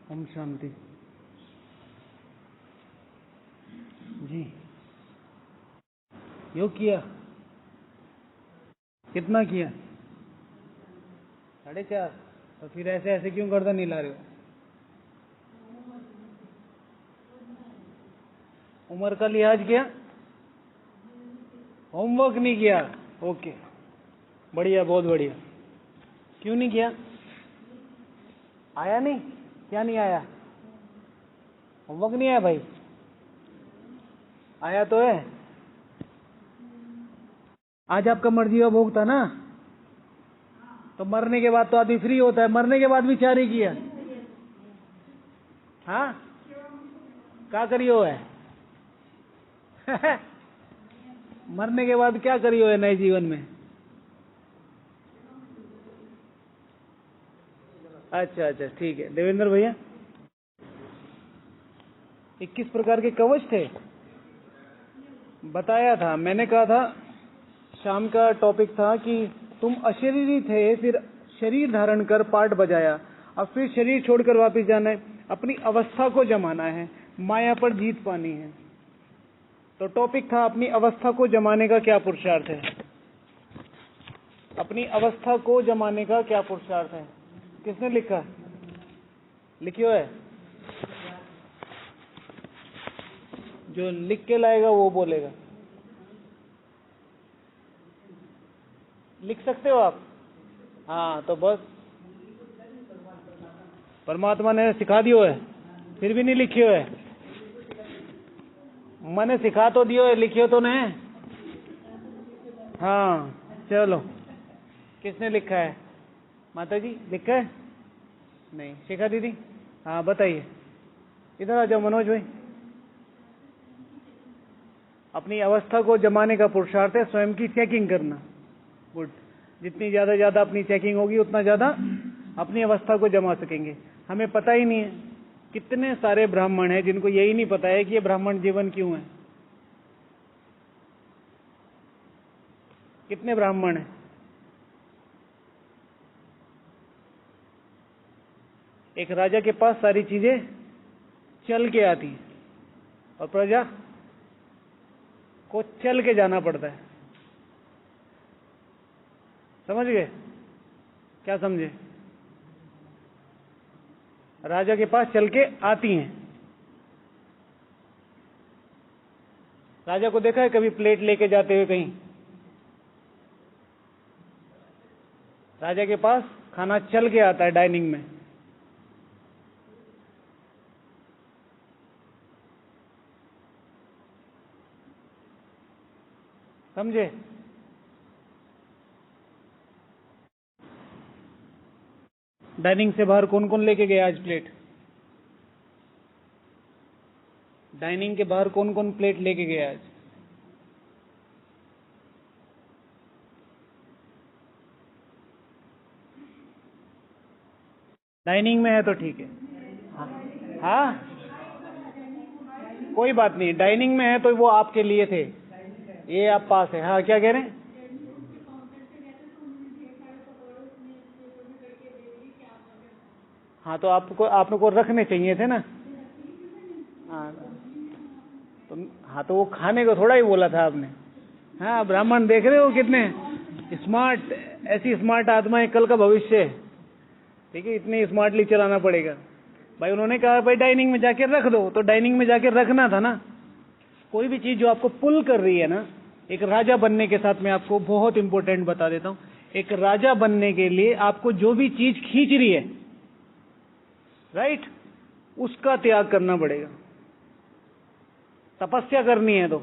ओम शांति। जी योग किया, कितना किया? 4.5। तो फिर ऐसे ऐसे क्यों गर्दन नहीं ला रहे हो? उम्र का लिहाज किया, होमवर्क नहीं किया। ओके, बढ़िया, बहुत बढ़िया। क्यों नहीं किया? आया नहीं? क्या नहीं आया? होमवर्क नहीं आया भाई? आया तो है। आज आपका मर्जी का भोग था ना, तो मरने के बाद तो आदमी फ्री होता है। मरने के बाद भी 4 ही किया। हाँ, क्या करियो है? मरने के बाद क्या करियो है नए जीवन में? अच्छा अच्छा, ठीक है। देवेंद्र भैया, 21 प्रकार के कवच थे, बताया था मैंने। कहा था शाम का टॉपिक था कि तुम अशरीरी थे, फिर शरीर धारण कर पाठ बजाया, अब फिर शरीर छोड़कर वापस जाना है, अपनी अवस्था को जमाना है, माया पर जीत पानी है। तो टॉपिक था अपनी अवस्था को जमाने का क्या पुरुषार्थ है। अपनी अवस्था को जमाने का क्या पुरुषार्थ है? किसने लिखा? लिखियो है? जो लिख के लाएगा वो बोलेगा। लिख सकते हो आप? हाँ, तो बस परमात्मा ने सिखा दियो है, फिर भी नहीं लिखियो है। मैंने सिखा तो दियो है, लिखियो तो नहीं। हाँ चलो, किसने लिखा है? माता जी लिखा है? नहीं। शिखा दीदी? हाँ बताइए। इधर आ जाओ मनोज भाई। अपनी अवस्था को जमाने का पुरुषार्थ है स्वयं की चेकिंग करना। गुड। जितनी ज्यादा अपनी चेकिंग होगी उतना ज्यादा अपनी अवस्था को जमा सकेंगे। हमें पता ही नहीं है, कितने सारे ब्राह्मण हैं जिनको यही नहीं पता है कि ये ब्राह्मण जीवन क्यों है। कितने ब्राह्मण हैं? एक राजा के पास सारी चीजें चल के आती हैं और प्रजा को चल के जाना पड़ता है। समझ गए? क्या समझे? राजा के पास चल के आती हैं। राजा को देखा है कभी प्लेट लेके जाते हुए कहीं? राजा के पास खाना चल के आता है डाइनिंग में। समझे? डाइनिंग से बाहर कौन कौन लेके गया आज प्लेट? डाइनिंग के बाहर कौन कौन प्लेट लेके गया आज? डाइनिंग में है तो ठीक है। हाँ, कोई बात नहीं। डाइनिंग में है तो वो आपके लिए थे, ये आप पास है। हाँ, क्या कह रहे हैं? हाँ, तो आपको रखने चाहिए थे ना। हाँ तो, हाँ तो वो खाने को थोड़ा ही बोला था आपने। हाँ, ब्राह्मण देख रहे हो कितने स्मार्ट, ऐसी स्मार्ट आत्माएं कल का भविष्य है। ठीक है, इतनी स्मार्टली चलाना पड़ेगा भाई। उन्होंने कहा भाई डाइनिंग में जाके रख दो, तो डाइनिंग में जाके रखना था ना। कोई भी चीज जो आपको पुल कर रही है ना, एक राजा बनने के साथ मैं आपको बहुत इंपॉर्टेंट बता देता हूं। एक राजा बनने के लिए आपको जो भी चीज खींच रही है, राइट, उसका त्याग करना पड़ेगा। तपस्या करनी है तो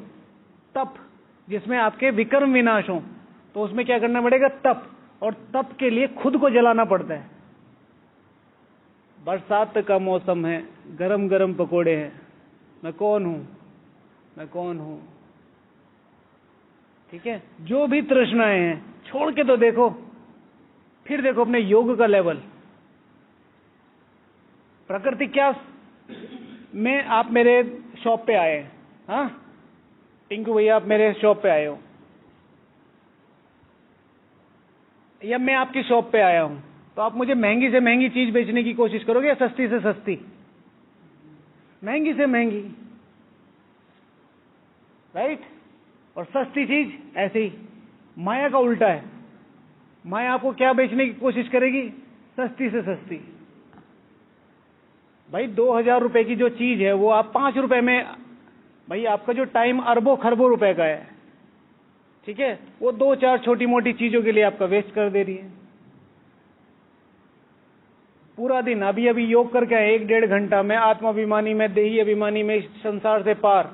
तप, जिसमें आपके विकर्म विनाश हो, तो उसमें क्या करना पड़ेगा? तप। और तप के लिए खुद को जलाना पड़ता है। बरसात का मौसम है, गरम गरम पकोड़े हैं, मैं कौन हूं? मैं कौन हूं? ठीक है, जो भी तृष्णाएं हैं छोड़ के तो देखो। फिर देखो अपने योग का लेवल। प्रकृति क्या में आप मेरे शॉप पे आए हैं? हाँ टिंकू भैया, आप मेरे शॉप पे आए हो, या मैं आपकी शॉप पे आया हूं? तो आप मुझे महंगी से महंगी चीज बेचने की कोशिश करोगे या सस्ती से सस्ती? महंगी से महंगी, राइट? और सस्ती चीज ऐसे ही। माया का उल्टा है। माया आपको क्या बेचने की कोशिश करेगी? सस्ती से सस्ती। भाई 2000 रुपए की जो चीज है वो आप 5 रुपए में, भाई आपका जो टाइम अरबों खरबों रुपए का है, ठीक है, वो 2-4 छोटी मोटी चीजों के लिए आपका वेस्ट कर दे रही है। पूरा दिन अभी अभी योग करके आए 1-1.5 घंटा में, आत्माभिमानी में, देही अभिमानी में, इस संसार से पार,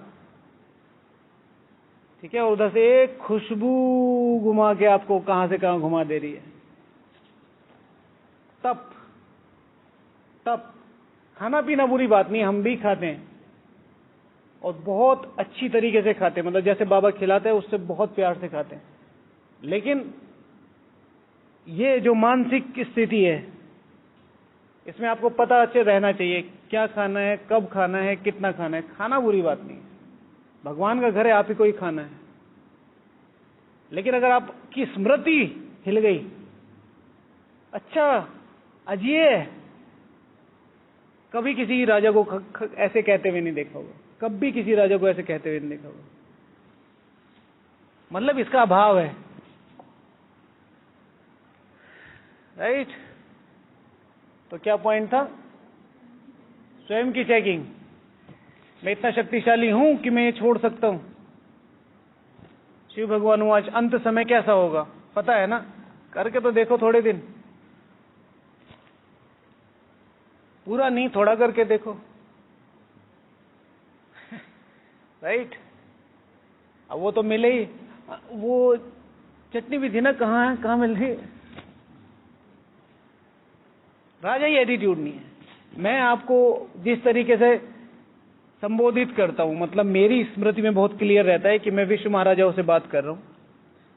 ठीक है, और उधर से एक खुशबू घुमा के आपको कहां से कहां घुमा दे रही है। तप तप। खाना पीना बुरी बात नहीं, हम भी खाते हैं और बहुत अच्छी तरीके से खाते हैं, मतलब जैसे बाबा खिलाते हैं उससे बहुत प्यार से खाते हैं। लेकिन ये जो मानसिक स्थिति है, इसमें आपको पता अच्छे रहना चाहिए क्या खाना है, कब खाना है, कितना खाना है। खाना बुरी बात नहीं है, भगवान का घर है, आप ही को ही खाना है। लेकिन अगर आपकी स्मृति हिल गई, अच्छा अजिए, कभी किसी राजा को ऐसे कहते हुए नहीं देखा होगा, कभी किसी राजा को ऐसे कहते हुए नहीं देखा होगा, मतलब इसका अभाव है, राइट? तो क्या पॉइंट था? स्वयं की चेकिंग। मैं इतना शक्तिशाली हूं कि मैं ये छोड़ सकता हूं। शिव भगवान आज अंत समय कैसा होगा पता है ना? करके तो देखो थोड़े दिन, पूरा नहीं थोड़ा करके देखो, राइट? अब वो तो मिले ही, वो चटनी भी थी ना, कहाँ है, कहाँ मिल रही? राजा ही एटीट्यूड नहीं है। मैं आपको जिस तरीके से संबोधित करता हूं, मतलब मेरी स्मृति में बहुत क्लियर रहता है कि मैं विश्व महाराजाओं से बात कर रहा हूं,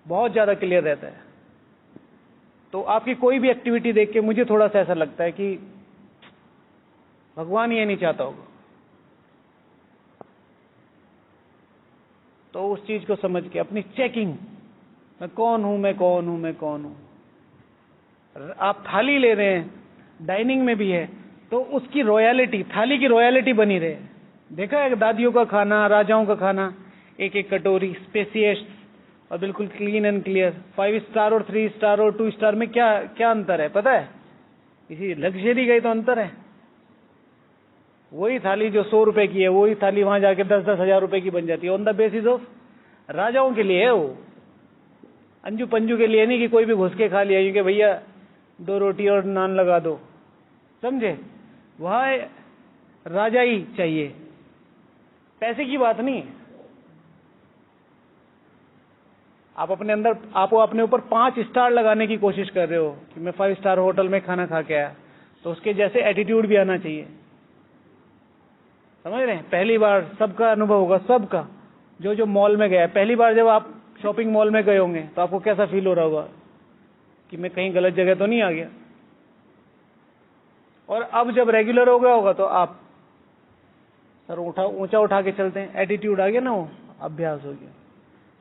बहुत ज्यादा क्लियर रहता है। तो आपकी कोई भी एक्टिविटी देख के मुझे थोड़ा सा ऐसा लगता है कि भगवान ये नहीं चाहता होगा। तो उस चीज को समझ के अपनी चेकिंग, मैं कौन हूं, मैं कौन हूं, मैं कौन हूं। आप थाली ले रहे हैं, डाइनिंग में भी है, तो उसकी रॉयलिटी, थाली की रॉयलिटी बनी रहे। देखा है दादियों का खाना, राजाओं का खाना, एक एक कटोरी स्पेसियस और बिल्कुल क्लीन एंड क्लियर। 5 स्टार और 3 स्टार और 2 स्टार में क्या क्या अंतर है पता है? इसी लग्जरी का ही तो अंतर है। वही थाली जो 100 रुपए की है, वही थाली वहां जाके 10-10 हजार रुपए की बन जाती है, ऑन द बेसिस ऑफ राजाओं के लिए है वो, अंजू पंजू के लिए नहीं कि कोई भी घुस के खा लिया क्योंकि भैया 2 रोटी और नान लगा दो, समझे? वहां राजा ही चाहिए, पैसे की बात नहीं। आप अपने अंदर, आप अपने ऊपर 5 स्टार लगाने की कोशिश कर रहे हो कि मैं 5 स्टार होटल में खाना खा के आया, तो उसके जैसे एटीट्यूड भी आना चाहिए, समझ रहे हैं? पहली बार सबका अनुभव होगा, सबका, जो जो मॉल में गया, पहली बार जब आप शॉपिंग मॉल में गए होंगे तो आपको कैसा फील हो रहा होगा कि मैं कहीं गलत जगह तो नहीं आ गया। और अब जब रेगुलर हो गया होगा तो आप सर ऊंचा उठा के चलते हैं, एटीट्यूड आ गया ना, वो अभ्यास हो गया।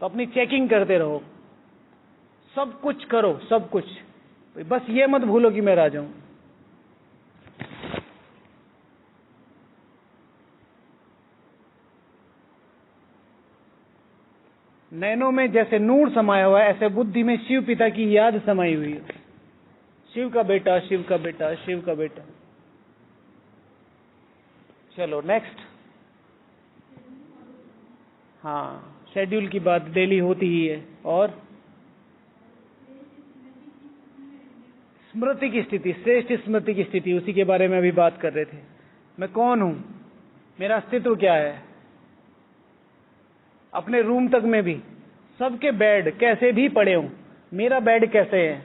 तो अपनी चेकिंग करते रहो, सब कुछ करो, सब कुछ, बस ये मत भूलो कि मैं राजा हूं। नैनों में जैसे नूर समाया हुआ है, ऐसे बुद्धि में शिव पिता की याद समाई हुई है। शिव का बेटा, शिव का बेटा, शिव का बेटा। चलो नेक्स्ट। हाँ, शेड्यूल की बात डेली होती ही है। और स्मृति की स्थिति, श्रेष्ठ स्मृति की स्थिति, उसी के बारे में अभी बात कर रहे थे। मैं कौन हूं, मेरा अस्तित्व क्या है। अपने रूम तक में भी सबके बेड कैसे भी पड़े हों, मेरा बेड कैसे है।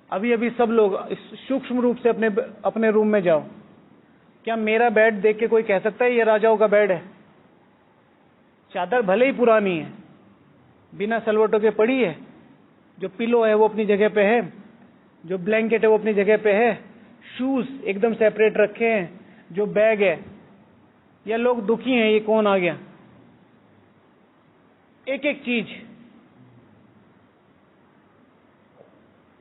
अभी अभी सब लोग सूक्ष्म रूप से अपने रूम में जाओ, क्या मेरा बेड देख के कोई कह सकता है ये राजाओं का बेड है? चादर भले ही पुरानी है, बिना सलवटों के पड़ी है, जो पिलो है वो अपनी जगह पे है, जो ब्लैंकेट है वो अपनी जगह पे है, शूज एकदम सेपरेट रखे हैं, जो बैग है, या लोग दुखी हैं ये कौन आ गया। एक एक चीज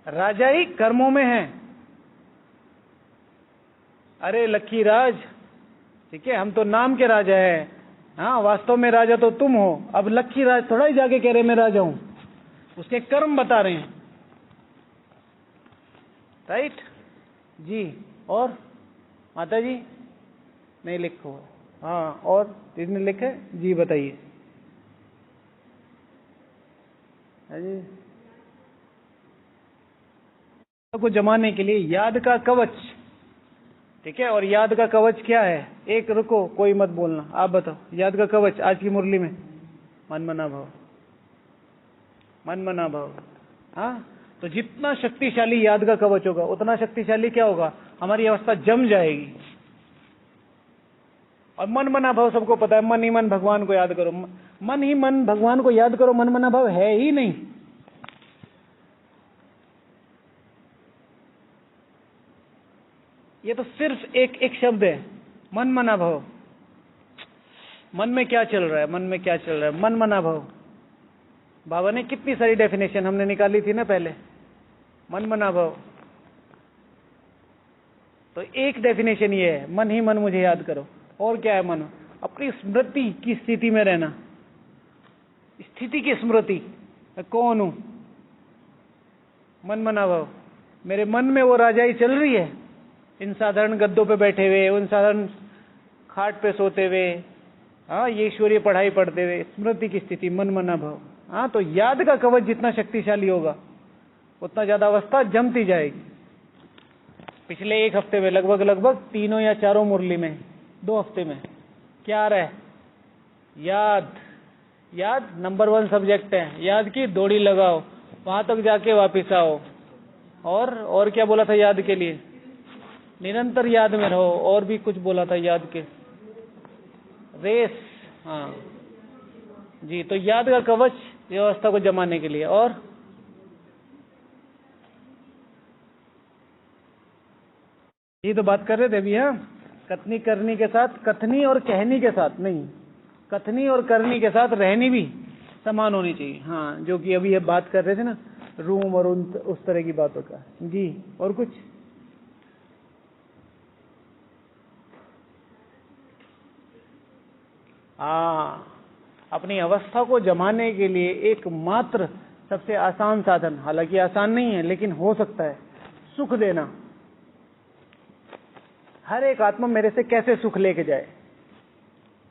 राजाई कर्मों में है, अरे लक्की राज, ठीक है, हम तो नाम के राजा है, हाँ वास्तव में राजा तो तुम हो। अब लक्की राज थोड़ा ही जाके कह रहे मैं राजा हूं, उसके कर्म बता रहे हैं, राइट जी। और माता जी नहीं लिखो, हाँ और किसने लिखा है जी बताइए। हाँ जी, को जमाने के लिए याद का कवच, ठीक है। और याद का कवच क्या है? एक रुको, कोई मत बोलना, आप बताओ याद का कवच आज की मुरली में। मन मना भाव, मन मना भाव। हाँ, तो जितना शक्तिशाली याद का कवच होगा उतना शक्तिशाली क्या होगा? हमारी अवस्था जम जाएगी। और मन मना भाव सबको पता है, मन ही मन भगवान को याद करो, मन ही मन भगवान को याद करो, मन मना भाव है ही नहीं। ये तो सिर्फ एक शब्द है, मन मना भाव। मन में क्या चल रहा है, मन में क्या चल रहा है, मन मना भाव। बाबा ने कितनी सारी डेफिनेशन हमने निकाली थी ना पहले, मन मना भाव। तो एक डेफिनेशन ये है, मन ही मन मुझे याद करो। और क्या है मन? अपनी स्मृति की स्थिति में रहना, स्थिति की स्मृति, मैं कौन हूं, मन मना भाव। मेरे मन में वो राजाई चल रही है, इन साधारण गद्दों पे बैठे हुए, उन साधारण खाट पे सोते हुए, हाँ ये ईश्वरीय पढ़ाई पढ़ते हुए, स्मृति की स्थिति, मन मना भाव। हाँ, तो याद का कवच जितना शक्तिशाली होगा उतना ज्यादा अवस्था जमती जाएगी। पिछले एक हफ्ते में लगभग तीनों या चारों मुरली में, 2 हफ्ते में क्या आ रहा है? याद। याद नंबर 1 सब्जेक्ट है, याद की दौड़ी लगाओ, वहां तक जाके वापिस आओ। और क्या बोला था याद के लिए? निरंतर याद में रहो। और भी कुछ बोला था याद के, रेस। हाँ जी, तो याद का कवच व्यवस्था को जमाने के लिए। और ये तो बात कर रहे थे अभी, हाँ, कथनी करनी के साथ, कथनी और कहनी के साथ नहीं, कथनी और करनी के साथ रहनी भी समान होनी चाहिए। हाँ, जो कि अभी ये बात कर रहे थे ना, रूम और उस तरह की बातों का जी। और कुछ? हाँ, अपनी अवस्था को जमाने के लिए एकमात्र सबसे आसान साधन, हालांकि आसान नहीं है लेकिन हो सकता है, सुख देना। हर एक आत्मा मेरे से कैसे सुख लेके जाए।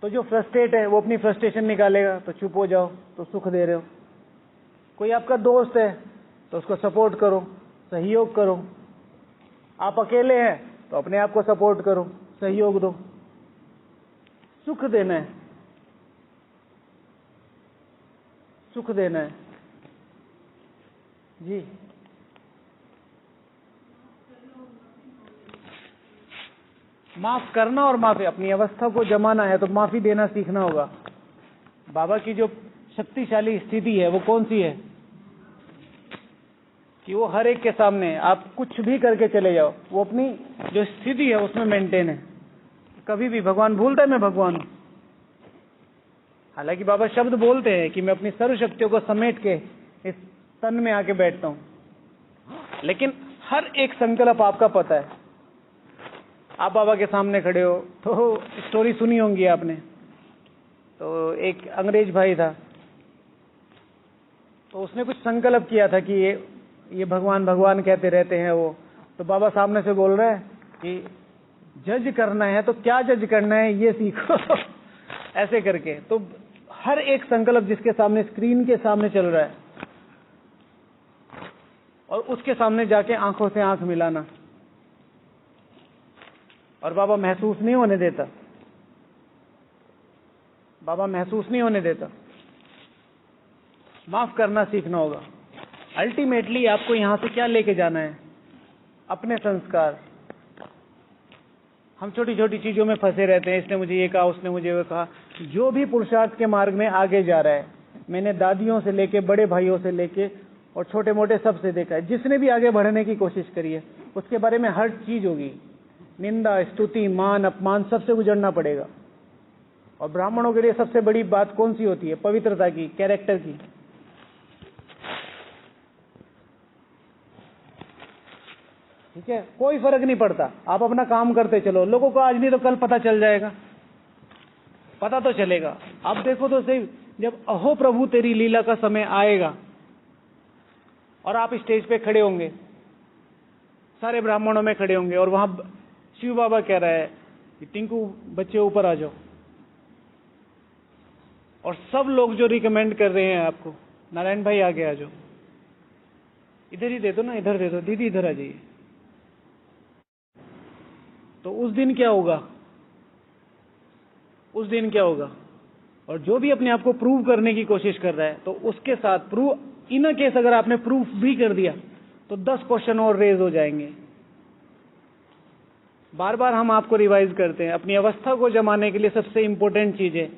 तो जो फ्रस्ट्रेट है वो अपनी फ्रस्ट्रेशन निकालेगा, तो चुप हो जाओ, तो सुख दे रहे हो। कोई आपका दोस्त है तो उसको सपोर्ट करो, सहयोग करो। आप अकेले हैं तो अपने आप को सपोर्ट करो, सहयोग दो। सुख देना है, सुख देना है जी। माफ करना और माफी, अपनी अवस्था को जमाना है तो माफी देना सीखना होगा। बाबा की जो शक्तिशाली स्थिति है वो कौन सी है? कि वो हर एक के सामने आप कुछ भी करके चले जाओ, वो अपनी जो स्थिति है उसमें मेंटेन है। कभी भी भगवान भूलता है मैं भगवान हूं। हालांकि बाबा शब्द बोलते हैं कि मैं अपनी सर्व शक्तियों को समेट के इस तन में आके बैठता हूं, लेकिन हर एक संकल्प आपका पता है। आप बाबा के सामने खड़े हो तो स्टोरी सुनी होंगी आपने, तो एक अंग्रेज भाई था, तो उसने कुछ संकल्प किया था कि ये भगवान भगवान कहते रहते हैं वो। तो बाबा सामने से बोल रहे हैं कि जज करना है तो क्या जज करना है ये सीखो ऐसे करके। तो हर एक संकल्प जिसके सामने, स्क्रीन के सामने चल रहा है, और उसके सामने जाके आंखों से आंख मिलाना, और बाबा महसूस नहीं होने देता, बाबा महसूस नहीं होने देता। माफ करना सीखना होगा। अल्टीमेटली आपको यहां से क्या लेके जाना है? अपने संस्कार। हम छोटी छोटी चीजों में फंसे रहते हैं, इसने मुझे ये कहा, उसने मुझे वो कहा। जो भी पुरुषार्थ के मार्ग में आगे जा रहा है, मैंने दादियों से लेके, बड़े भाइयों से लेके और छोटे मोटे सबसे देखा है, जिसने भी आगे बढ़ने की कोशिश करी है उसके बारे में हर चीज होगी, निंदा, स्तुति, मान, अपमान, सबसे गुजरना पड़ेगा। और ब्राह्मणों के लिए सबसे बड़ी बात कौन सी होती है? पवित्रता की, कैरेक्टर की। ठीक है, कोई फर्क नहीं पड़ता, आप अपना काम करते चलो, लोगों को आज नहीं तो कल पता चल जाएगा, पता तो चलेगा। आप देखो तो सही, जब अहो प्रभु तेरी लीला का समय आएगा और आप स्टेज पे खड़े होंगे, सारे ब्राह्मणों में खड़े होंगे, और वहां शिव बाबा कह रहा है कि टिंकू बच्चे ऊपर आ जाओ, और सब लोग जो रिकमेंड कर रहे हैं आपको, नारायण भाई आगे आ जाओ, इधर ही दे दो ना, इधर दे दो, दीदी इधर आ जाइए, तो उस दिन क्या होगा, उस दिन क्या होगा? और जो भी अपने आप को प्रूव करने की कोशिश कर रहा है, तो उसके साथ प्रूव, इन केस अगर आपने प्रूफ भी कर दिया तो 10 क्वेश्चन और रेज हो जाएंगे। बार बार हम आपको रिवाइज करते हैं, अपनी अवस्था को जमाने के लिए सबसे इंपॉर्टेंट चीज है,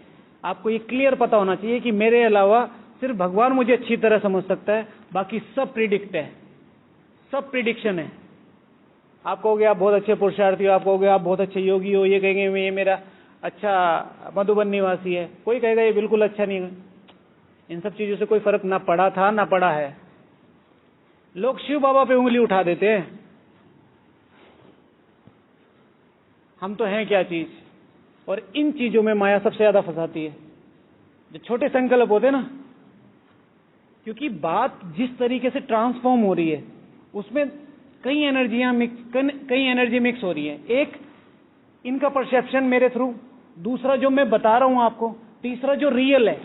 आपको ये क्लियर पता होना चाहिए कि मेरे अलावा सिर्फ भगवान मुझे अच्छी तरह समझ सकता है, बाकी सब प्रिडिक्ट है, सब प्रिडिक्शन है। आप कहोगे आप बहुत अच्छे पुरुषार्थी हो, आप कहोगे आप बहुत अच्छे योगी हो, ये कहेंगे ये मेरा अच्छा मधुबन निवासी है, कोई कहेगा ये बिल्कुल अच्छा नहीं है। इन सब चीजों से कोई फर्क ना पड़ा था ना पड़ा है। लोग शिव बाबा पे उंगली उठा देते हैं, हम तो हैं क्या चीज। और इन चीजों में माया सबसे ज्यादा फंसाती है, जो छोटे संकल्प होते हैं ना, क्योंकि बात जिस तरीके से ट्रांसफॉर्म हो रही है उसमें कई एनर्जी मिक्स हो रही है। एक इनका परसेप्शन मेरे थ्रू, दूसरा जो मैं बता रहा हूं आपको, तीसरा जो रियल है,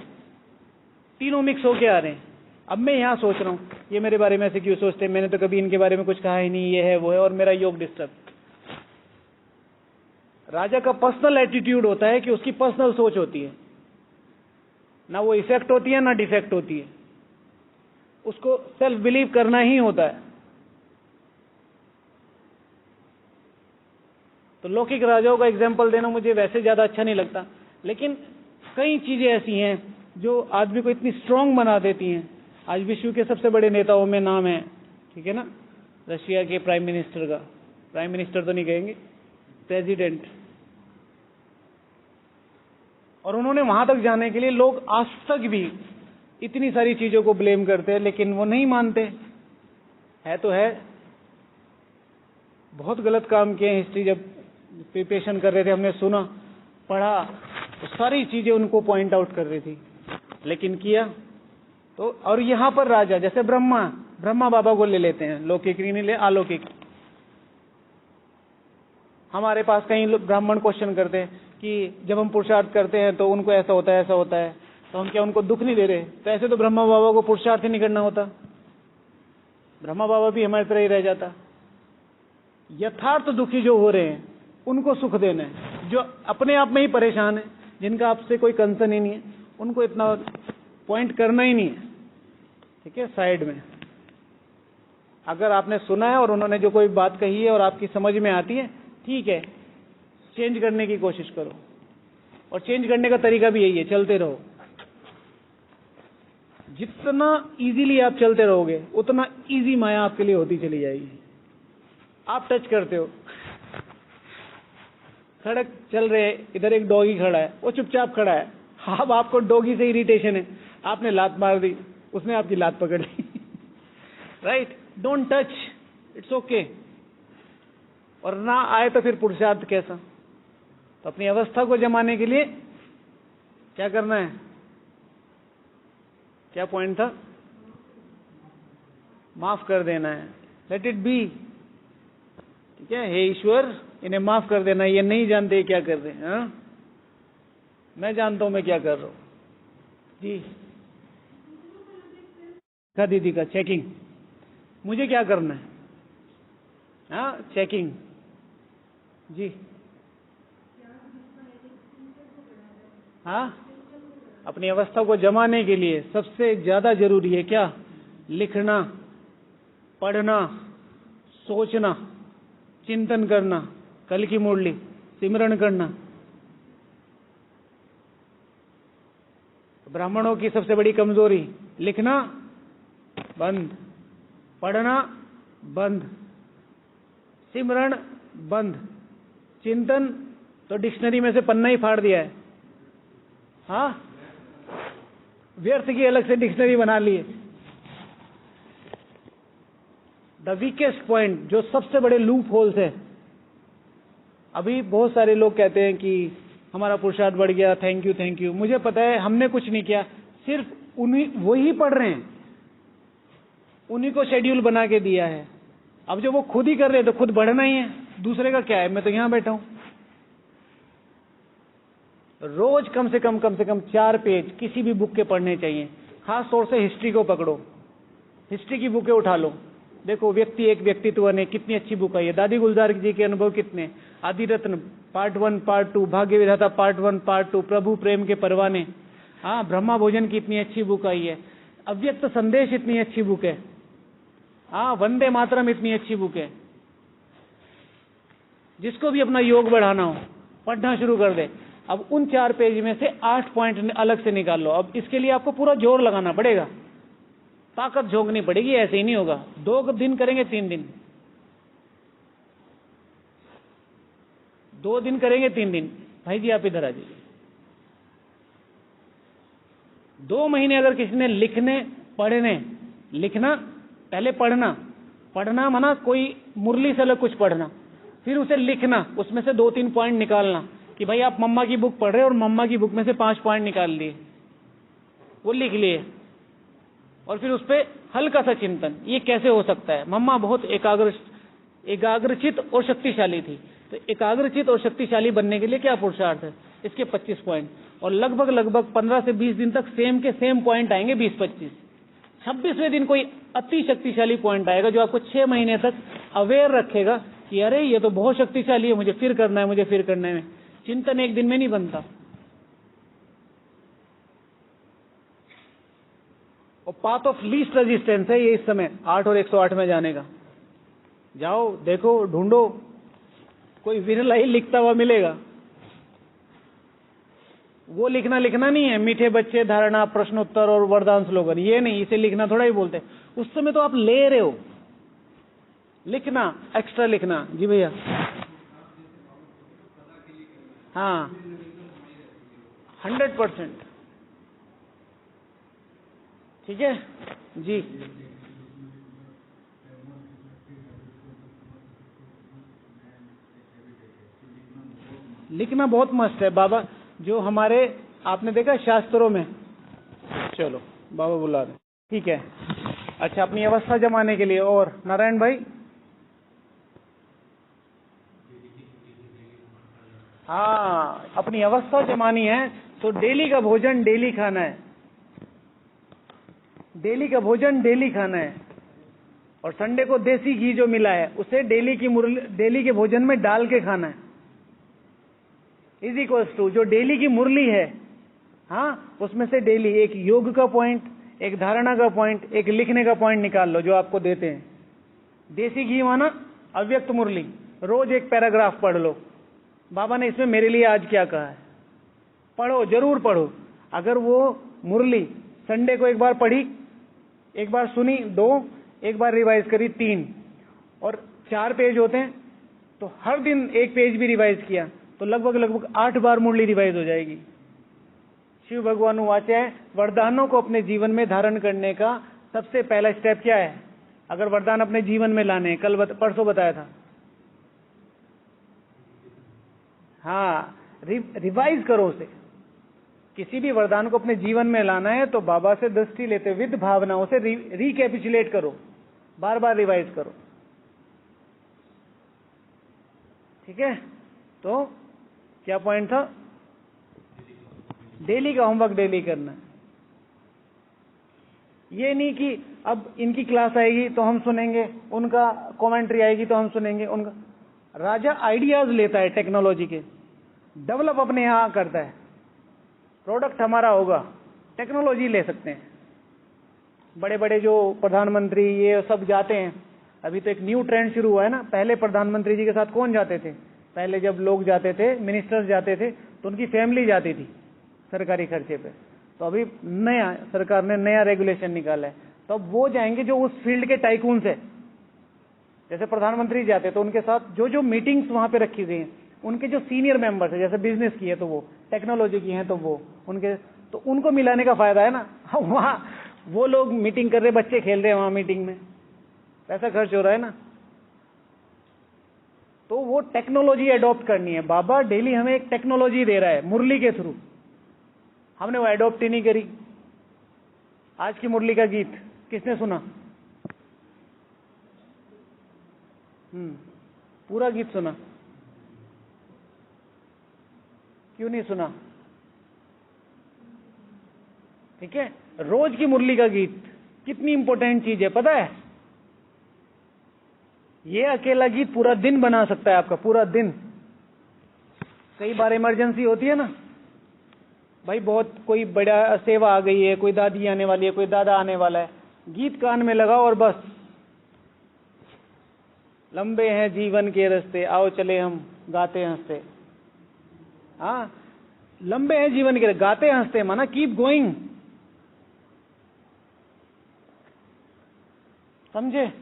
तीनों मिक्स होके आ रहे हैं। अब मैं यहां सोच रहा हूं ये मेरे बारे में ऐसे क्यों सोचते हैं, मैंने तो कभी इनके बारे में कुछ कहा ही नहीं, ये है वो है, और मेरा योग डिस्टर्ब। राजा का पर्सनल एटीट्यूड होता है कि उसकी पर्सनल सोच होती है, ना वो इफेक्ट होती है ना डिफेक्ट होती है, उसको सेल्फ बिलीव करना ही होता है। तो लौकिक राजाओं का एग्जाम्पल देना मुझे वैसे ज्यादा अच्छा नहीं लगता, लेकिन कई चीजें ऐसी हैं जो आदमी को इतनी स्ट्रांग बना देती हैं। आज विश्व के सबसे बड़े नेताओं में नाम है, ठीक है ना, रशिया के प्राइम मिनिस्टर का, प्राइम मिनिस्टर तो नहीं कहेंगे, प्रेसिडेंट। और उन्होंने वहां तक जाने के लिए लोग आज तक भी इतनी सारी चीजों को ब्लेम करते हैं, लेकिन वो नहीं मानते। है तो है, बहुत गलत काम किए हैं। हिस्ट्री जब प्रिपरेशन कर रहे थे, हमने सुना पढ़ा, तो सारी चीजें उनको पॉइंट आउट कर रही थी, लेकिन किया तो। और यहां पर राजा, जैसे ब्रह्मा बाबा को ले लेते हैं, लौकिक नहीं ले, अलौकिक। हमारे पास कई ब्राह्मण क्वेश्चन करते हैं कि जब हम पुरुषार्थ करते हैं तो उनको ऐसा होता है ऐसा होता है, तो हम क्या उनको दुख नहीं दे रहे? तो ऐसे तो ब्रह्मा बाबा को पुरुषार्थ ही नहीं करना होता, ब्रह्मा बाबा भी हमारी तरह ही रह जाता। यथार्थ दुखी जो हो रहे हैं उनको सुख देना है, जो अपने आप में ही परेशान है, जिनका आपसे कोई कंसर्न ही नहीं है, उनको इतना पॉइंट करना ही नहीं है, ठीक है, साइड में। अगर आपने सुना है और उन्होंने जो कोई बात कही है और आपकी समझ में आती है, ठीक है, चेंज करने की कोशिश करो। और चेंज करने का तरीका भी यही है, चलते रहो। जितना इजीली आप चलते रहोगे उतना इजी माया आपके लिए होती चली जाएगी। आप टच करते हो, सड़क चल रहे, इधर एक डॉगी खड़ा है, वो चुपचाप खड़ा है, अब आपको डॉगी से इरिटेशन है, आपने लात मार दी, उसने आपकी लात पकड़ ली, right? Don't touch, it's okay. और ना आए तो फिर पुरुषार्थ कैसा? तो अपनी अवस्था को जमाने के लिए क्या करना है? क्या पॉइंट था? माफ कर देना है, लेट इट बी, ठीक है। हे ईश्वर, इन्हें माफ कर देना, ये नहीं जानते क्या कर रहे हैं, हाँ? मैं जानता हूं मैं क्या कर रहा हूं जी। का दीदी का चेकिंग, मुझे क्या करना है? हाँ, चेकिंग जी। हाँ, अपनी अवस्था को जमाने के लिए सबसे ज्यादा जरूरी है क्या? लिखना, पढ़ना, सोचना, चिंतन करना, कल की मुरली, सिमरण करना। ब्राह्मणों की सबसे बड़ी कमजोरी, लिखना बंद, पढ़ना बंद, सिमरण बंद, चिंतन तो डिक्शनरी में से पन्ना ही फाड़ दिया है। हाँ, व्यर्थ की अलग से डिक्शनरी बना ली है। द वीकेस्ट पॉइंट, जो सबसे बड़े लूप होल्स है। अभी बहुत सारे लोग कहते हैं कि हमारा पुरुषार्थ बढ़ गया, थैंक यू थैंक यू। मुझे पता है हमने कुछ नहीं किया, सिर्फ उन्हीं वही पढ़ रहे हैं, उन्हीं को शेड्यूल बना के दिया है। अब जो वो खुद ही कर रहे हैं तो खुद बढ़ना ही है, दूसरे का क्या है, मैं तो यहां बैठा हूं। रोज कम से कम 4 पेज किसी भी बुक के पढ़ने चाहिए। खास तौर से हिस्ट्री को पकड़ो, हिस्ट्री की बुकें उठा लो, देखो व्यक्ति एक व्यक्तित्व ने कितनी अच्छी बुक आई है। दादी गुलजार जी के अनुभव कितने, आदि रत्न पार्ट 1 पार्ट 2, भाग्य विधाता पार्ट 1 पार्ट 2, प्रभु प्रेम के परवाने, हाँ ब्रह्मा भोजन की इतनी अच्छी बुक आई है, अव्यक्त संदेश इतनी अच्छी बुक है, हाँ वंदे मातरम इतनी अच्छी बुक है। जिसको भी अपना योग बढ़ाना हो पढ़ना शुरू कर दे। अब उन 4 पेज में से 8 पॉइंट अलग से निकाल लो। अब इसके लिए आपको पूरा जोर लगाना पड़ेगा, ताकत झोंकनी पड़ेगी, ऐसे ही नहीं होगा। 2 दिन करेंगे, 3 दिन, 2 दिन करेंगे, 3 दिन। भाई जी आप इधर आ जाइए। 2 महीने अगर किसी ने लिखना पहले पढ़ना माना कोई मुरली से अलग कुछ पढ़ना, फिर उसे लिखना, उसमें से 2-3 पॉइंट निकालना कि भाई आप मम्मा की बुक पढ़ रहे हो और मम्मा की बुक में से 5 पॉइंट निकाल लिए, वो लिख लिए, और फिर उस पर हल्का सा चिंतन, ये कैसे हो सकता है। मम्मा बहुत एकाग्रचित और शक्तिशाली थी, तो एकाग्रचित और शक्तिशाली बनने के लिए क्या पुरुषार्थ है, इसके 25 पॉइंट। और लगभग 15 से 20 दिन तक सेम के सेम पॉइंट आएंगे, 20-25। 26वें दिन कोई अति शक्तिशाली पॉइंट आएगा जो आपको 6 महीने तक अवेयर रखेगा कि अरे ये तो बहुत शक्तिशाली है, मुझे फिर करना है, मुझे फिर करना है। चिंतन एक दिन में नहीं बनता। और पाथ ऑफ लीस्ट रेजिस्टेंस है ये इस समय 8 और 108 में जाने का। जाओ देखो, ढूंढो, कोई विरला ही लिखता हुआ मिलेगा। वो लिखना नहीं है मीठे बच्चे, धारणा, प्रश्नोत्तर और वरदान स्लोगन, ये नहीं, इसे लिखना थोड़ा ही बोलते। उस समय तो आप ले रहे हो, लिखना, एक्स्ट्रा लिखना। जी भैया, हाँ 100%, ठीक है जी। लिखना बहुत मस्त है बाबा, जो हमारे आपने देखा शास्त्रों में। चलो बाबा बुला रहे, ठीक है। अच्छा, अपनी अवस्था जमाने के लिए। और नारायण भाई, हाँ अपनी अवस्था जमानी है तो डेली का भोजन डेली खाना है, डेली का भोजन डेली खाना है। और संडे को देसी घी जो मिला है उसे डेली के भोजन में डाल के खाना है। इज इक्वल्स टू जो डेली की मुरली है, हाँ उसमें से डेली एक योग का पॉइंट, एक धारणा का पॉइंट, एक लिखने का पॉइंट निकाल लो जो आपको देते हैं। देसी घी माना अव्यक्त मुरली, रोज एक पैराग्राफ पढ़ लो, बाबा ने इसमें मेरे लिए आज क्या कहा है, पढ़ो, जरूर पढ़ो। अगर वो मुरली संडे को एक बार पढ़ी, एक बार सुनी, 2, एक बार रिवाइज करी, 3, और 4 पेज होते हैं तो हर दिन एक पेज भी रिवाइज किया तो लगभग 8 बार मुरली रिवाइज हो जाएगी। शिव भगवान वाच्य है, वरदानों को अपने जीवन में धारण करने का सबसे पहला स्टेप क्या है। अगर वरदान अपने जीवन में लाने हैं, परसों बताया था, हाँ रिवाइज करो उसे। किसी भी वरदान को अपने जीवन में लाना है तो बाबा से दृष्टि लेते विद भावनाओं से रिकैपिचुलेट करो, बार बार रिवाइज करो, ठीक है। तो क्या पॉइंट था, डेली का होमवर्क डेली करना। ये नहीं कि अब इनकी क्लास आएगी तो हम सुनेंगे, उनका कमेंट्री आएगी तो हम सुनेंगे, उनका। राजा आइडियाज लेता है टेक्नोलॉजी के, डेवलप अपने यहां करता है, प्रोडक्ट हमारा होगा, टेक्नोलॉजी ले सकते हैं। बड़े बड़े जो प्रधानमंत्री ये सब जाते हैं, अभी तो एक न्यू ट्रेंड शुरू हुआ है ना। पहले प्रधानमंत्री जी के साथ कौन जाते थे, पहले जब लोग जाते थे, मिनिस्टर्स जाते थे तो उनकी फैमिली जाती थी सरकारी खर्चे पे। तो अभी नया सरकार ने नया रेगुलेशन निकाला है, तो अब वो जाएंगे जो उस फील्ड के टाइकून है। जैसे प्रधानमंत्री जाते तो उनके साथ जो जो मीटिंग्स वहां पे रखी गई हैं, उनके जो सीनियर मेंबर्स है, जैसे बिजनेस की है तो वो, टेक्नोलॉजी की है तो वो, उनके तो उनको मिलाने का फायदा है ना। वहां वो लोग मीटिंग कर रहे, बच्चे खेल रहे हैं वहां मीटिंग में, पैसा खर्च हो रहा है ना। तो वो टेक्नोलॉजी अडॉप्ट करनी है। बाबा डेली हमें एक टेक्नोलॉजी दे रहा है मुरली के थ्रू, हमने वो अडॉप्ट ही नहीं करी। आज की मुरली का गीत किसने सुना? पूरा गीत सुना? क्यों नहीं सुना? ठीक है, रोज की मुरली का गीत कितनी इंपॉर्टेंट चीज है पता है? ये अकेला गीत पूरा दिन बना सकता है आपका, पूरा दिन। कई बार इमरजेंसी होती है ना भाई, बहुत कोई बड़ा सेवा आ गई है, कोई दादी आने वाली है, कोई दादा आने वाला है, गीत कान में लगाओ और बस, लंबे हैं जीवन के रास्ते आओ चले हम गाते हंसते। हाँ, लंबे हैं जीवन के, गाते हंसते माना कीप गोइंग, समझे?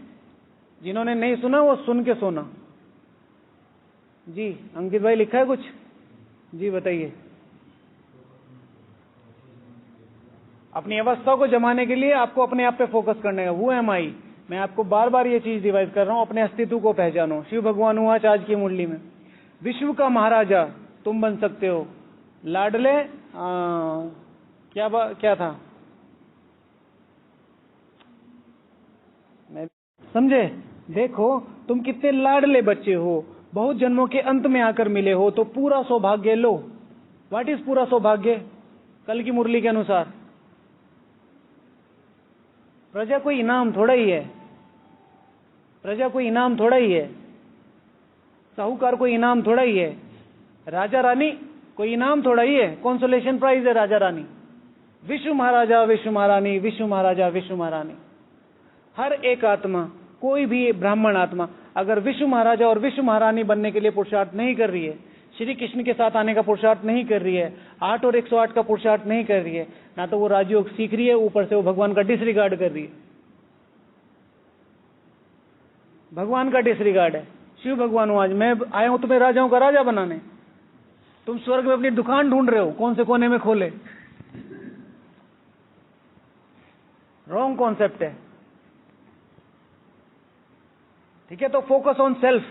जिन्होंने नहीं सुना वो सुन के सोना। जी अंकित भाई लिखा है कुछ? जी बताइए। अपनी अवस्था को जमाने के लिए आपको अपने आप पे फोकस करने का, वो एम आई। मैं आपको बार बार ये चीज रिवाइज कर रहा हूं, अपने अस्तित्व को पहचानो। शिव भगवान हुआ आज की मुरली में, विश्व का महाराजा तुम बन सकते हो, लाडले क्या था, मैं समझे? देखो तुम कितने लाडले बच्चे हो, बहुत जन्मों के अंत में आकर मिले हो, तो पूरा सौभाग्य लो। व्हाट इज पूरा सौभाग्य? कल की मुरली के अनुसार प्रजा कोई इनाम थोड़ा ही है, प्रजा कोई इनाम थोड़ा ही है, साहूकार कोई इनाम थोड़ा ही है, राजा रानी कोई इनाम थोड़ा ही है, कॉन्सोलेशन प्राइज है राजा रानी। विश्व महाराजा विश्व महारानी, विश्व महाराजा विश्व महारानी। हर एक आत्मा, कोई भी ब्राह्मण आत्मा अगर विश्व महाराजा और विश्व महारानी बनने के लिए पुरुषार्थ नहीं कर रही है, श्री कृष्ण के साथ आने का पुरुषार्थ नहीं कर रही है, 8 और 108 का पुरुषार्थ नहीं कर रही है, ना तो वो राजयोग सीख रही है, ऊपर से वो भगवान का डिसरिगार्ड कर रही है। भगवान का डिसरिगार्ड है। शिव भगवान हूं, आज मैं आया हूं तुम्हें राजाओं का राजा बनाने, तुम स्वर्ग में अपनी दुकान ढूंढ रहे हो कौन से कोने में खोले। रॉन्ग कॉन्सेप्ट है। ठीक है, तो फोकस ऑन सेल्फ।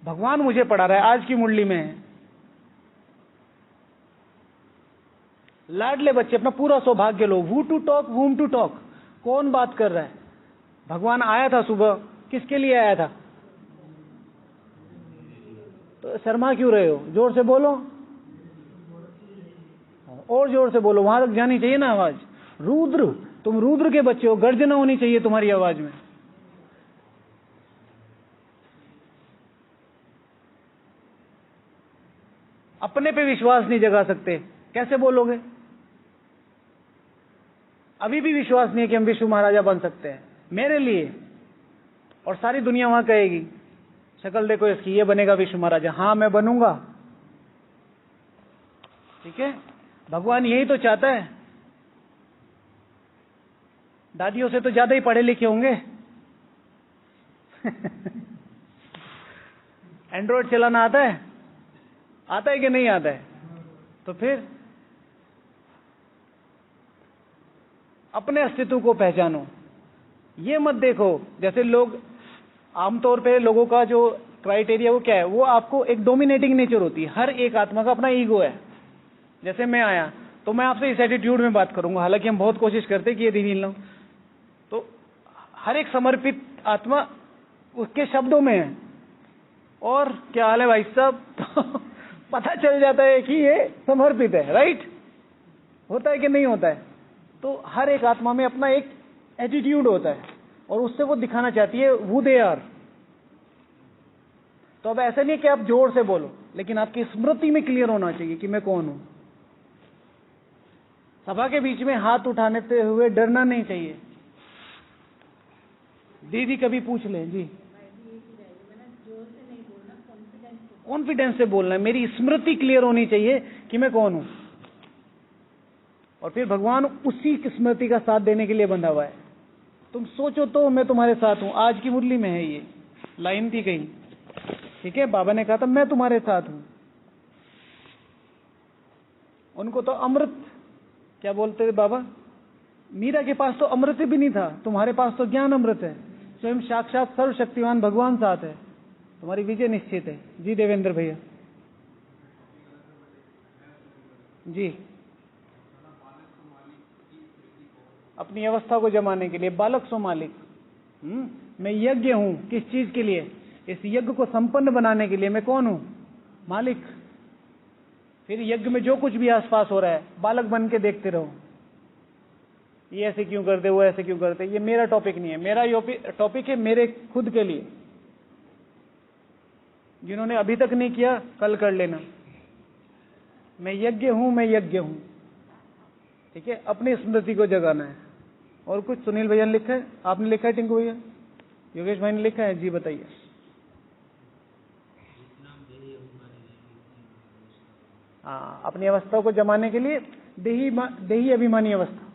भगवान मुझे पढ़ा रहा है, आज की मुरली में है। लाडले बच्चे अपना पूरा सौभाग्य लो। Who to talk, whom to talk, कौन बात कर रहा है? भगवान आया था सुबह, किसके लिए आया था? तो शर्मा क्यों रहे हो? जोर से बोलो, और जोर से बोलो, वहां तक जानी चाहिए ना आवाज। रुद्र, तुम रुद्र के बच्चे हो, गर्जना होनी चाहिए तुम्हारी आवाज में। अपने पे विश्वास नहीं जगा सकते, कैसे बोलोगे? अभी भी विश्वास नहीं है कि हम विश्व महाराजा बन सकते हैं मेरे लिए। और सारी दुनिया वहां कहेगी, शक्ल देखो इसकी, ये बनेगा विश्व महाराजा। हाँ मैं बनूंगा। ठीक है, भगवान यही तो चाहता है। दादियों से तो ज्यादा ही पढ़े लिखे होंगे। एंड्रॉइड चलाना आता है? आता है कि नहीं आता है? तो फिर अपने अस्तित्व को पहचानो। ये मत देखो, जैसे लोग आमतौर पे लोगों का जो क्राइटेरिया वो क्या है, वो आपको एक डोमिनेटिंग नेचर होती है। हर एक आत्मा का अपना ईगो है। जैसे मैं आया तो मैं आपसे इस एटीट्यूड में बात करूंगा, हालांकि हम बहुत कोशिश करते कि ये दिन लो। तो हर एक समर्पित आत्मा उसके शब्दों में है। और क्या हाल है भाई साहब? तो पता चल जाता है कि ये समर्पित है। राइट, होता है कि नहीं होता है? तो हर एक आत्मा में अपना एक एटीट्यूड होता है और उससे वो दिखाना चाहती है हु दे आर। तो अब ऐसा नहीं है कि आप जोर से बोलो, लेकिन आपकी स्मृति में क्लियर होना चाहिए कि मैं कौन हूं। सभा के बीच में हाथ उठाने हुए डरना नहीं चाहिए। दीदी कभी पूछ ले जी, कॉन्फिडेंस से बोलना है। मेरी स्मृति क्लियर होनी चाहिए कि मैं कौन हूं। और फिर भगवान उसी स्मृति का साथ देने के लिए बंधा हुआ है। तुम सोचो तो मैं तुम्हारे साथ हूं। आज की मुरली में है ये लाइन थी कहीं। ठीक है, बाबा ने कहा था मैं तुम्हारे साथ हूं। उनको तो अमृत, क्या बोलते थे बाबा, मीरा के पास तो अमृत भी नहीं था, तुम्हारे पास तो ज्ञान अमृत है। स्वयं साक्षात सर्वशक्तिमान भगवान साथ है, तुम्हारी विजय निश्चित है। जी देवेंद्र भैया। जी, अपनी अवस्था को जमाने के लिए बालक सो मालिक। मैं यज्ञ हूं, किस चीज के लिए? इस यज्ञ को संपन्न बनाने के लिए। मैं कौन हूं? मालिक। फिर यज्ञ में जो कुछ भी आसपास हो रहा है बालक बन के देखते रहो, ये ऐसे क्यों करते, वो ऐसे क्यों करते। ये मेरा टॉपिक नहीं है, मेरा टॉपिक है मेरे खुद के लिए। जिन्होंने अभी तक नहीं किया कल कर लेना। मैं यज्ञ हूं, मैं यज्ञ हूं। ठीक है, अपनी स्मृति को जगाना है। और कुछ सुनील भैया ने लिखा है, आपने लिखा है टिंकू भैया, योगेश भाई ने लिखा है। जी बताइए। हाँ, अपनी अवस्था को जमाने के लिए देही अभिमानी अवस्था,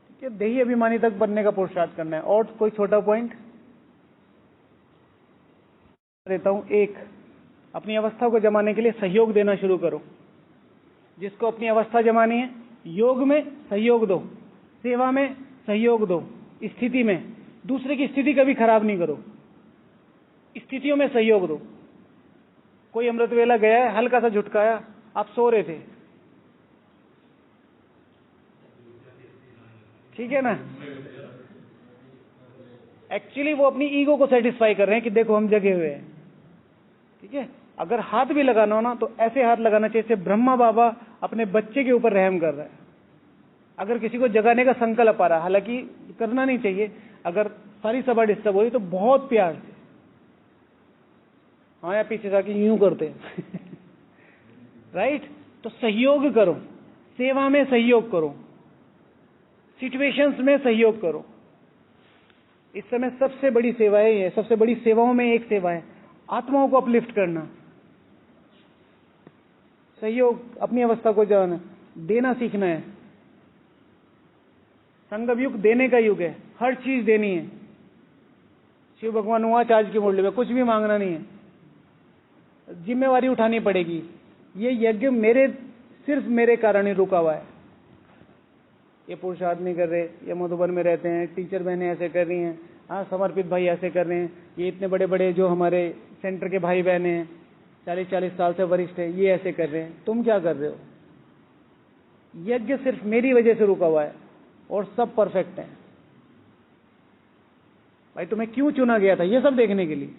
ठीक है, देही अभिमानी तक बनने का पुरुषार्थ करना है। और कोई छोटा पॉइंट देता हूं। एक, अपनी अवस्था को जमाने के लिए सहयोग देना शुरू करो। जिसको अपनी अवस्था जमानी है, योग में सहयोग दो, सेवा में सहयोग दो, स्थिति में। दूसरे की स्थिति कभी खराब नहीं करो, स्थितियों में सहयोग दो। कोई अमृत वेला गया है, हल्का सा झुटकाया, आप सो रहे थे, ठीक है ना, एक्चुअली वो अपनी ईगो को सेटिस्फाई कर रहे हैं कि देखो हम जगे हुए हैं। ठीक है, अगर हाथ भी लगाना हो ना तो ऐसे हाथ लगाना चाहिए जैसे ब्रह्मा बाबा अपने बच्चे के ऊपर रहम कर रहा है। अगर किसी को जगाने का संकल्प आ रहा है, हालांकि करना नहीं चाहिए, अगर सारी सभा डिस्टर्ब हो रही तो बहुत प्यार से, हाँ या पीछे जाके यूं करते हैं राइट। तो सहयोग करो, सेवा में सहयोग करो, सिचुएशंस में सहयोग करो। इस समय सबसे बड़ी सेवा है ये, सबसे बड़ी सेवाओं में एक सेवा है आत्माओं को अपलिफ्ट करना। सहयोग, अपनी अवस्था को जाना, देना सीखना है। संगम युग देने का युग है, हर चीज देनी है। शिव भगवान हुआ आज की मुरली में कुछ भी मांगना नहीं है, जिम्मेवारी उठानी पड़ेगी। ये यज्ञ सिर्फ मेरे कारण ही रुका हुआ है। ये पुरुषार्थ नहीं कर रहे, ये मधुबन में रहते हैं, टीचर बहनें ऐसे कर रही हैं, हाँ समर्पित भाई ऐसे कर रहे हैं, ये इतने बड़े बड़े जो हमारे सेंटर के भाई बहने हैं 40-40 साल से वरिष्ठ है, ये ऐसे कर रहे हैं। तुम क्या कर रहे हो? यज्ञ सिर्फ मेरी वजह से रुका हुआ है और सब परफेक्ट है। भाई तुम्हें क्यों चुना गया था? ये सब देखने के लिए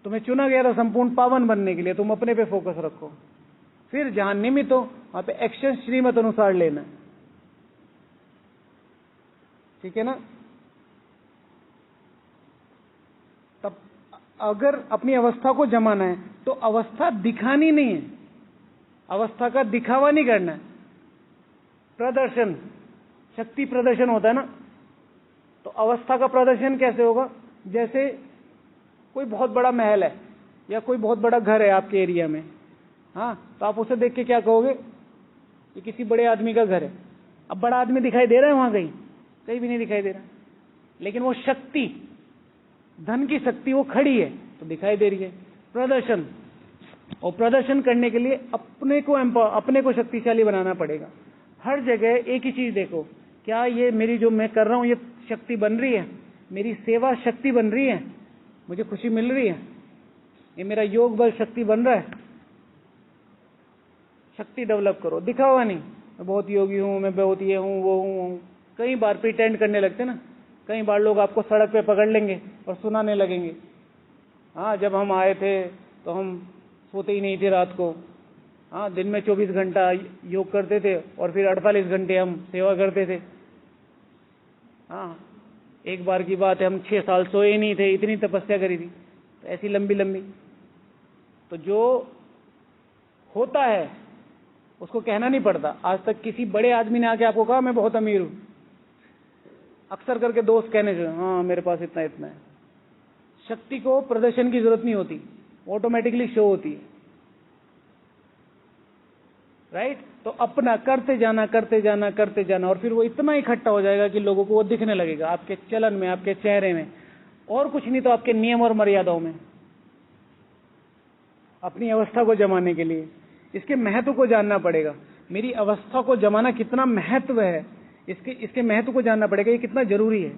तुम्हें चुना गया था, संपूर्ण पावन बनने के लिए। तुम अपने पे फोकस रखो, फिर जहां निमित्त हो वहां पे एक्शन श्रीमत अनुसार लेना है। ठीक है ना? तब अगर अपनी अवस्था को जमाना है तो अवस्था दिखानी नहीं है, अवस्था का दिखावा नहीं करना है। प्रदर्शन, शक्ति प्रदर्शन होता है ना, तो अवस्था का प्रदर्शन कैसे होगा? जैसे कोई बहुत बड़ा महल है या कोई बहुत बड़ा घर है आपके एरिया में, हाँ, तो आप उसे देख के क्या कहोगे? ये किसी बड़े आदमी का घर है। अब बड़ा आदमी दिखाई दे रहा है वहां? कहीं भी नहीं दिखाई दे रहा, लेकिन वो शक्ति, धन की शक्ति वो खड़ी है तो दिखाई दे रही है। प्रदर्शन, और प्रदर्शन करने के लिए अपने को शक्तिशाली बनाना पड़ेगा। हर जगह एक ही चीज देखो, क्या ये मेरी जो मैं कर रहा हूं ये शक्ति बन रही है? मेरी सेवा शक्ति बन रही है? मुझे खुशी मिल रही है? ये मेरा योग बल शक्ति बन रहा है? शक्ति डेवलप करो, दिखावा नहीं। मैं बहुत योगी हूं, मैं बहुत ये हूं, वो हूं। कई बार प्रिटेंड करने लगते ना, कई बार लोग आपको सड़क पे पकड़ लेंगे और सुनाने लगेंगे, हाँ जब हम आए थे तो हम सोते ही नहीं थे रात को, हाँ दिन में 24 घंटा योग करते थे और फिर 48 घंटे हम सेवा करते थे। हाँ, एक बार की बात है, हम 6 साल सोए ही नहीं थे, इतनी तपस्या करी थी। तो ऐसी लंबी लंबी, तो जो होता है उसको कहना नहीं पड़ता। आज तक किसी बड़े आदमी ने आके आपको कहा मैं बहुत अमीर हूं? अक्सर करके दोस्त कहने से, हाँ मेरे पास इतना इतना है। शक्ति को प्रदर्शन की जरूरत नहीं होती, ऑटोमेटिकली शो होती है, राइट? तो अपना करते जाना, करते जाना, करते जाना, और फिर वो इतना इकट्ठा हो जाएगा कि लोगों को वो दिखने लगेगा आपके चलन में, आपके चेहरे में, और कुछ नहीं तो आपके नियम और मर्यादाओं में। अपनी अवस्था को जमाने के लिए इसके महत्व को जानना पड़ेगा। मेरी अवस्था को जमाना कितना महत्व है, इसके महत्व को जानना पड़ेगा, ये कितना जरूरी है।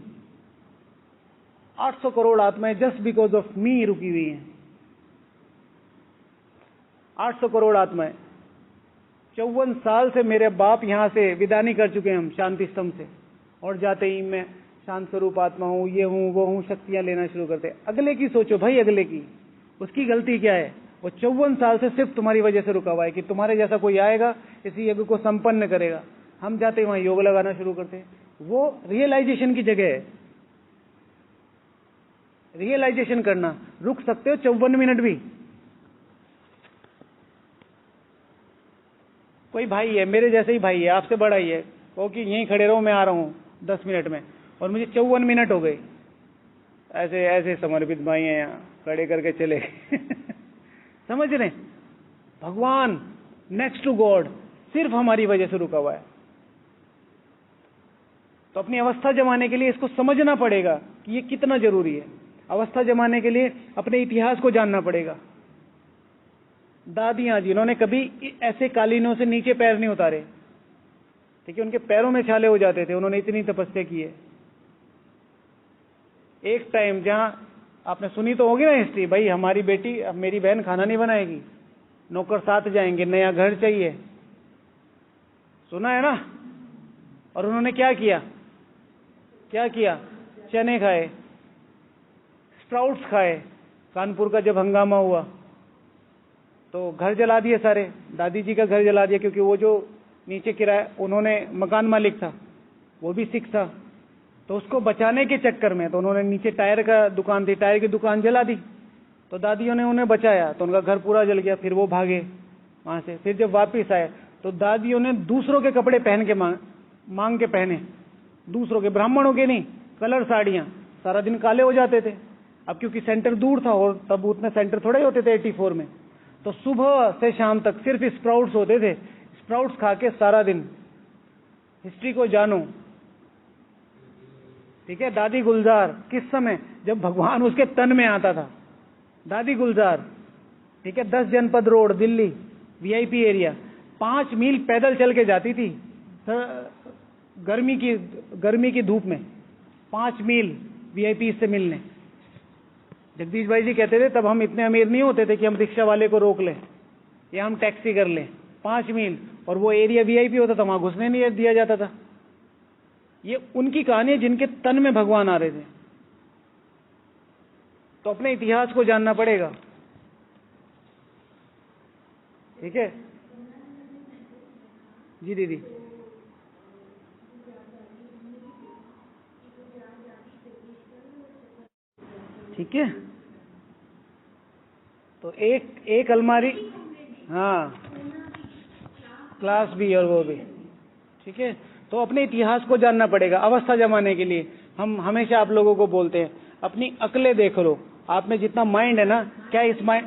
800 करोड़ आत्माएं जस्ट बिकॉज ऑफ मी रुकी हुई हैं। 800 करोड़ आत्माएं। 54 साल से मेरे बाप यहां से विदा नहीं कर चुके हम शांति स्तंभ से, और जाते ही मैं शांत स्वरूप आत्मा हूं, ये हूं, वो हूं, शक्तियां लेना शुरू करते। अगले की सोचो भाई, अगले की, उसकी गलती क्या है? वो 54 साल से सिर्फ तुम्हारी वजह से रुका हुआ है कि तुम्हारे जैसा कोई आएगा, इसी यज्ञ को संपन्न करेगा। हम जाते ही वहां योग लगाना शुरू करते हैं। वो रियलाइजेशन की जगह है। रियलाइजेशन करना, रुक सकते हो 54 मिनट भी। कोई भाई है, मेरे जैसे ही भाई है, आपसे बड़ा ही है, वो कि यहीं खड़े रहो, मैं आ रहा हूं 10 मिनट में, और मुझे 54 मिनट हो गए। ऐसे ऐसे समर्पित भाई हैं यहाँ, खड़े करके चले गए। समझ रहे? भगवान नेक्स्ट टू गॉड सिर्फ हमारी वजह से रुका हुआ है। तो अपनी अवस्था जमाने के लिए इसको समझना पड़ेगा कि ये कितना जरूरी है। अवस्था जमाने के लिए अपने इतिहास को जानना पड़ेगा। दादियां जिन्होंने कभी ऐसे कालीनों से नीचे पैर नहीं उतारे, ठीक है, उनके पैरों में छाले हो जाते थे, उन्होंने इतनी तपस्या की है। एक टाइम जहां आपने सुनी तो होगी ना हिस्ट्री, भाई हमारी बेटी, अब मेरी बहन खाना नहीं बनाएगी, नौकर साथ जाएंगे, नया घर चाहिए, सुना है ना? और उन्होंने क्या किया? क्या किया? चने खाए, स्प्राउट्स खाए। कानपुर का जब हंगामा हुआ तो घर जला दिए सारे, दादी जी का घर जला दिया, क्योंकि वो जो नीचे किराया, उन्होंने मकान मालिक था, वो भी सिख था, तो उसको बचाने के चक्कर में तो उन्होंने नीचे टायर का दुकान थी, टायर की दुकान जला दी। तो दादियों ने उन्हें बचाया, तो उनका घर पूरा जल गया। फिर वो भागे वहां से। फिर जब वापिस आए तो दादियों ने दूसरों के कपड़े पहन के मांग के पहने, दूसरों के, ब्राह्मणों के नहीं, कलर साड़ियां, सारा दिन काले हो जाते थे। अब क्योंकि सेंटर दूर था और तब उतने सेंटर थोड़े होते थे 84 में, तो सुबह से शाम तक सिर्फ स्प्राउट्स होते थे। स्प्राउट्स खा के सारा दिन। हिस्ट्री को जानो, ठीक है। दादी गुलजार किस समय? जब भगवान उसके तन में आता था। दादी गुलजार, ठीक है, 10 जनपद रोड दिल्ली, वीआईपी एरिया, 5 मील पैदल चल के जाती थी गर्मी की धूप में, 5 मील वीआईपी से मिलने। जगदीश भाई जी कहते थे तब हम इतने अमीर नहीं होते थे कि हम रिक्शा वाले को रोक लें या हम टैक्सी कर लें। 5 मील, और वो एरिया वीआईपी होता था, वहां घुसने नहीं दिया जाता था। ये उनकी कहानी है जिनके तन में भगवान आ रहे थे। तो अपने इतिहास को जानना पड़ेगा, ठीक है जी दीदी। ठीक है, तो एक अलमारी, हाँ, क्लास भी और वो भी, ठीक है। तो अपने इतिहास को जानना पड़ेगा अवस्था जमाने के लिए। हम हमेशा आप लोगों को बोलते हैं अपनी अकलें देख लो, आप में जितना माइंड है ना, क्या इस माइंड,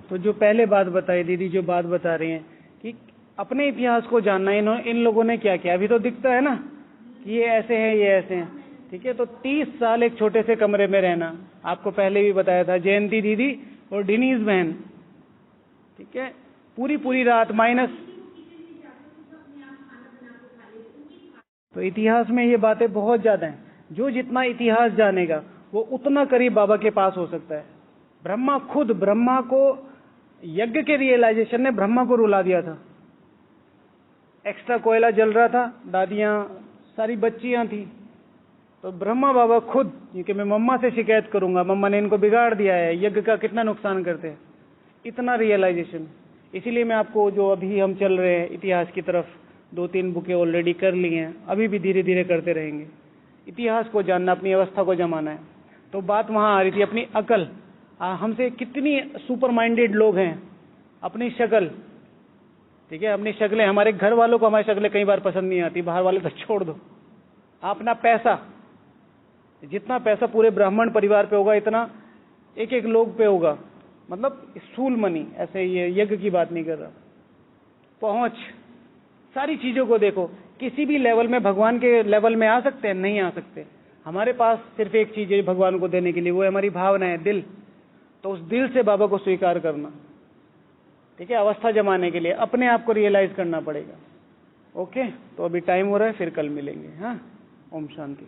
तो जो पहले बात बताई दीदी, जो बात बता रही हैं कि अपने इतिहास को जानना, इन लोगों ने क्या किया, अभी तो दिखता है ना कि ये ऐसे हैं, ये ऐसे हैं, ठीक है। तो 30 साल एक छोटे से कमरे में रहना, आपको पहले भी बताया था, जयंती दीदी और डिनीज बहन, ठीक है, पूरी रात माइनस। तो इतिहास में ये बातें बहुत ज्यादा हैं। जो जितना इतिहास जानेगा वो उतना करीब बाबा के पास हो सकता है। ब्रह्मा खुद, ब्रह्मा को यज्ञ के रियलाइजेशन ने ब्रह्मा को रुला दिया था। एक्स्ट्रा कोयला जल रहा था, दादियां सारी बच्चियां थी, तो ब्रह्मा बाबा खुद, क्योंकि मैं मम्मा से शिकायत करूंगा, मम्मा ने इनको बिगाड़ दिया है, यज्ञ का कितना नुकसान करते हैं, इतना रियलाइजेशन। इसीलिए मैं आपको, जो अभी हम चल रहे हैं इतिहास की तरफ, 2-3 बुकें ऑलरेडी कर ली हैं, अभी भी धीरे धीरे करते रहेंगे। इतिहास को जानना, अपनी अवस्था को जमाना है। तो बात वहां आ रही थी अपनी अकल। हमसे कितनी सुपर माइंडेड लोग हैं, अपनी शक्ल, ठीक है, अपनी शक्लें, हमारे घर वालों को हमारी शक्लें कई बार पसंद नहीं आती, बाहर वाले तो छोड़ दो। अपना पैसा, जितना पैसा पूरे ब्राह्मण परिवार पे होगा, इतना एक लोग पे होगा, मतलब स्थूल मनी, ऐसे ये यज्ञ की बात नहीं कर रहा। पहुंच, सारी चीजों को देखो, किसी भी लेवल में भगवान के लेवल में आ सकते हैं? नहीं आ सकते। हमारे पास सिर्फ एक चीज है भगवान को देने के लिए, वो है हमारी भावना है, दिल। तो उस दिल से बाबा को स्वीकार करना, ठीक है। अवस्था जमाने के लिए अपने आप को रियलाइज करना पड़ेगा। ओके, तो अभी टाइम हो रहा है, फिर कल मिलेंगे। हाँ, ओम शांति।